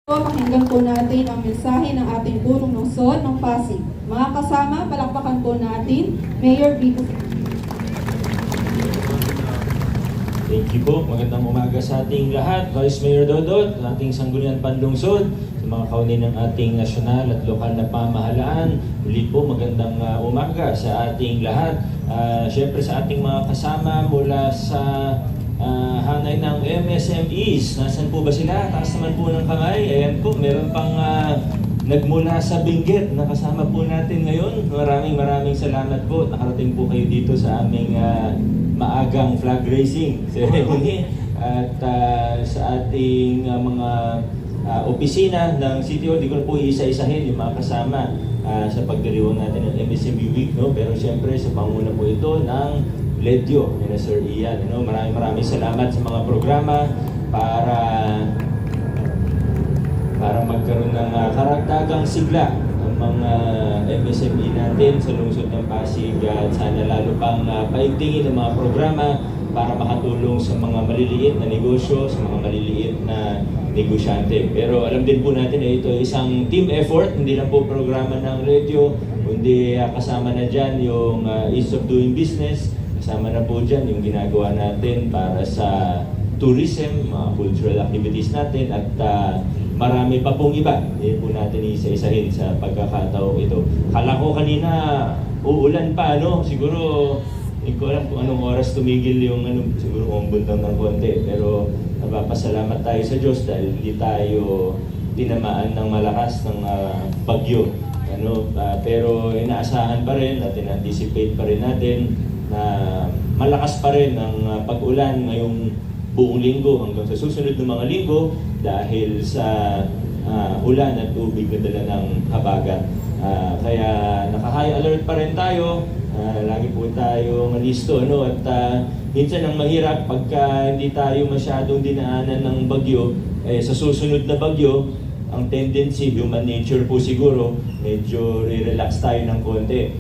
Pakinggan po natin ang mensahe ng ating punong lungsod ng Pasig. Mga kasama, palakpakan po natin, Mayor Vico. Thank you po. Magandang umaga sa ating lahat. Vice Mayor Dodot, ating sangguniang panlungsod, sa mga kaunin ng ating nasyonal at lokal na pamahalaan. Muli po, magandang umaga sa ating lahat. Siyempre sa ating mga kasama mula sa hanay ng MSMEs. Nasaan po ba sila? Taas naman po ng kamay. Ayan po, meron pang nagmula sa Benguet na kasama po natin ngayon. Maraming salamat po. Nakarating po kayo dito sa aming maagang flag raising ceremony at sa ating mga opisina ng City Hall. Di ko na po isa-isahin yung mga kasama sa pagdiriwang natin ng MSME Week, no? Pero siyempre sa panguna po ito ng Ledyo, yun na Sir Ian. No? Maraming salamat sa mga programa para magkaroon ng karagdagang sigla ng mga MSME natin sa lungsod ng Pasig at sana lalo pang paigtingin ng mga programa para makatulong sa mga maliliit na negosyo, sa mga maliliit na negosyante. Pero alam din po natin na ito ay isang team effort, hindi lang po programa ng radio, kundi kasama na dyan yung ease of doing business, kasama na po dyan yung ginagawa natin para sa tourism, mga cultural activities natin at marami pa pong iba. Hindi po natin isa-isahin sa pagkakataong ito. Kala ko kanina uulan pa, no? Siguro hindi ko alam kung anong oras tumigil yung siguro umbundang ng konti. Pero napapasalamat tayo sa Diyos dahil hindi tayo tinamaan ng malakas ng bagyo. Pero inaasahan pa rin at in-anticipate pa rin natin na malakas pa rin ang pag-ulan ngayong buong linggo hanggang sa susunod ng mga linggo dahil sa ulan at tubig na dala ng habagat. Kaya naka-high alert pa rin tayo. Lagi po tayong listo, no? At minsan ang mahirap pagka hindi tayo masyadong dinaanan ng bagyo, sa susunod na bagyo, ang tendency, human nature po siguro, medyo re-relax tayo ng konti.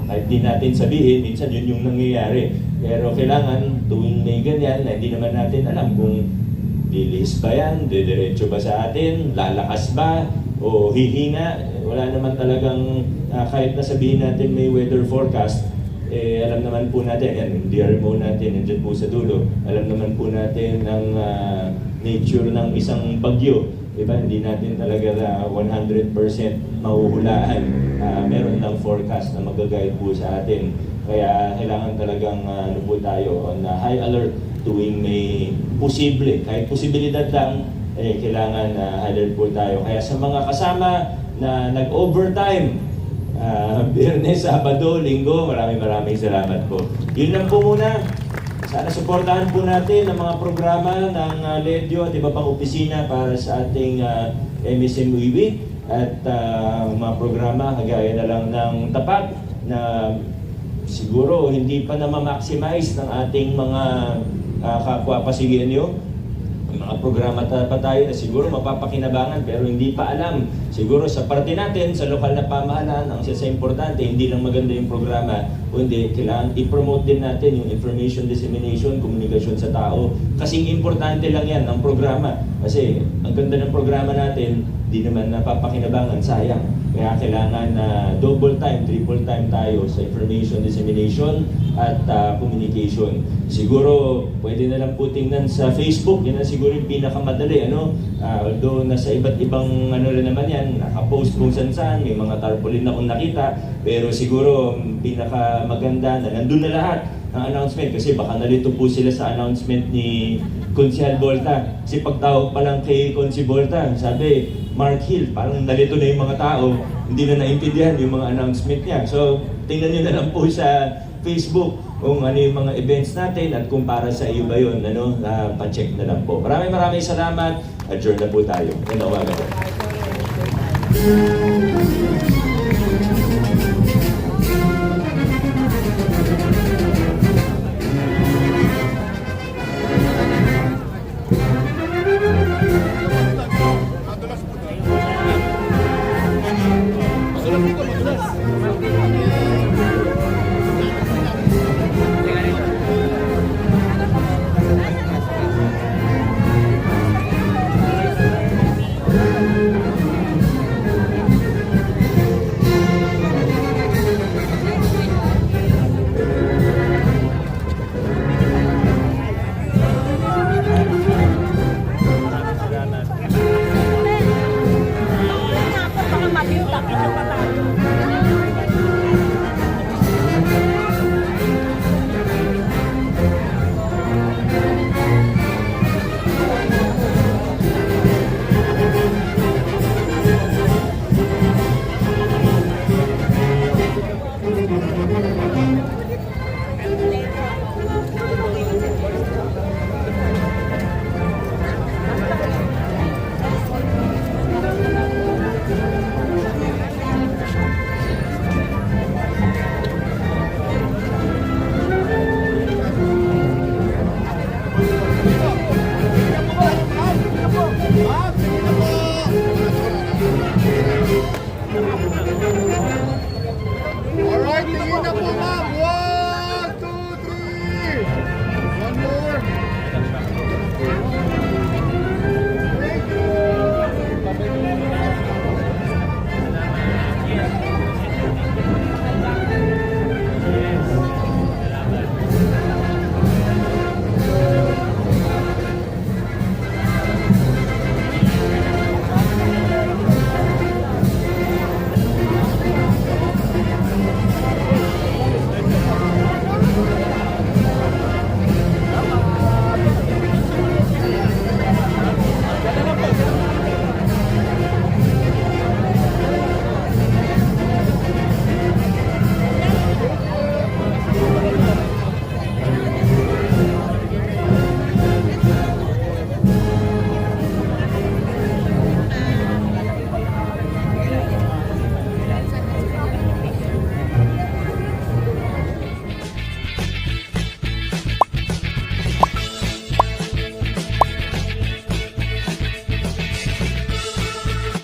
Kahit di natin sabihin, minsan yun yung nangyayari. Pero kailangan tuwing may ganyan na hindi naman natin alam kung lilis ba yan, didiretso ba sa atin, lalakas ba, o hihina. Wala naman talagang, kahit na sabihin natin may weather forecast, alam naman po natin, yan, yung DRMO natin, nandiyan po sa dulo, alam naman po natin ang nature ng isang bagyo. Diba? Hindi natin talaga 100% mahuhulaan. Meron ng forecast na mag-guide po sa atin. Kaya kailangan talagang po tayo on high alert tuwing may posible. Kahit posibilidad lang, kailangan high alert po tayo. Kaya sa mga kasama na nag-overtime, Biyernes, Sabado, Linggo, maraming salamat po. Yun lang po muna. Sana suportahan po natin ang mga programa ng Ledyo at iba pang opisina para sa ating MSME Week at mga programa kagaya na lang ng tapat na siguro hindi pa na ma-maximize ng ating mga kapwa Pasigenyo. May mga programa pa tayo na siguro mapapakinabangan pero hindi pa alam. Siguro sa parte natin, sa lokal na pamahalaan, ang isa importante, hindi lang maganda yung programa, kundi kailangan i-promote din natin yung information dissemination, komunikasyon sa tao. Kasing importante lang yan ang programa. Kasi ang ganda ng programa natin, di naman napapakinabangan, sayang. Kaya kailangan na double time, triple time tayo sa information dissemination at communication. Siguro pwede na lang po tingnan sa Facebook, yan na siguro yung pinakamadali. Although nasa iba't ibang rin naman yan, nakapost kung saan, may mga tarpaulin na akong nakita, pero siguro pinakamaganda na nandun na lahat ng announcement kasi baka nalito po sila sa announcement ni Consihal Volta. Kasi pagtawag pa lang kay Consi Volta, sabi, Mark Hill, parang nalito na yung mga tao, hindi na naintindihan yung mga announcement niya. So, tingnan nyo na lang po sa Facebook kung ano yung mga events natin at kung para sa iyo ba yun, pa-check na lang po. Maraming salamat. Adjourn na po tayo. Nanawagan po. Ano